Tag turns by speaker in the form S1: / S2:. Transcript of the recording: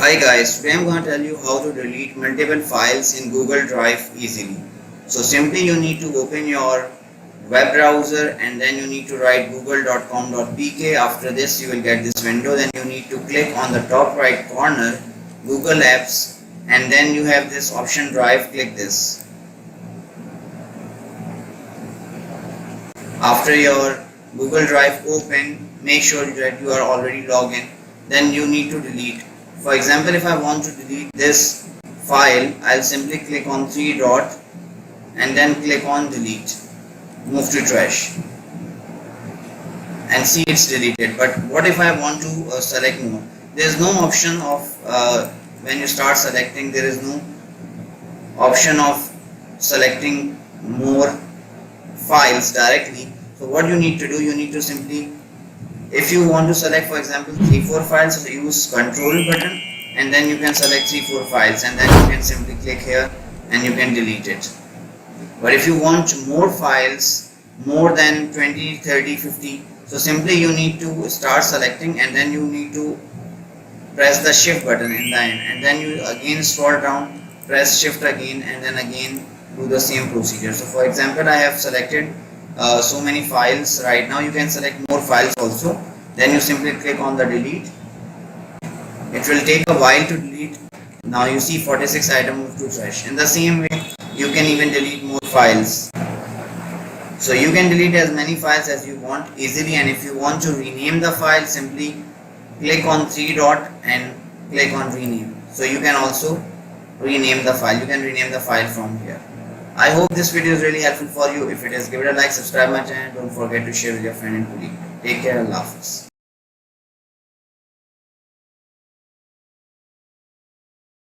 S1: Hi guys, today I'm going to tell you how to delete multiple files in Google Drive easily. So simply you need to open your web browser and then you need to write google.com.pk. After this you will get this window. Then you need to click on the top right corner Google Apps and then you have this option Drive. Click this. After your Google Drive open, make sure that you are already logged in. Then you need to delete. For example, if I want to delete this file, I'll simply click on three dot and then click on delete. Move to trash and see it's deleted. But what if I want to select more? There is no option of when you start selecting, there is no option of selecting more files directly. So what you need to do, you need to simply, if you want to select for example 3-4 files, so use control button and then you can select 3-4 files and then you can simply click here and you can delete it. But if you want more files, more than 20, 30, 50, so simply you need to start selecting and then you need to press the shift button in the end and then you again scroll down, press shift again and then again do the same procedure. So for example, I have selected so many files. Right now you can select more files also. Then you simply click on the delete. It will take a while to delete. Now you see 46 item move to trash. In the same way you can even delete more files. So you can delete as many files as you want easily, and if you want to rename the file, simply click on three dot and click on rename. So you can also rename the file. You can rename the file from here. I hope this video is really helpful for you. If it is, give it a like, subscribe my channel, don't forget to share with your friend and colleague. Take care, Allah Hafiz.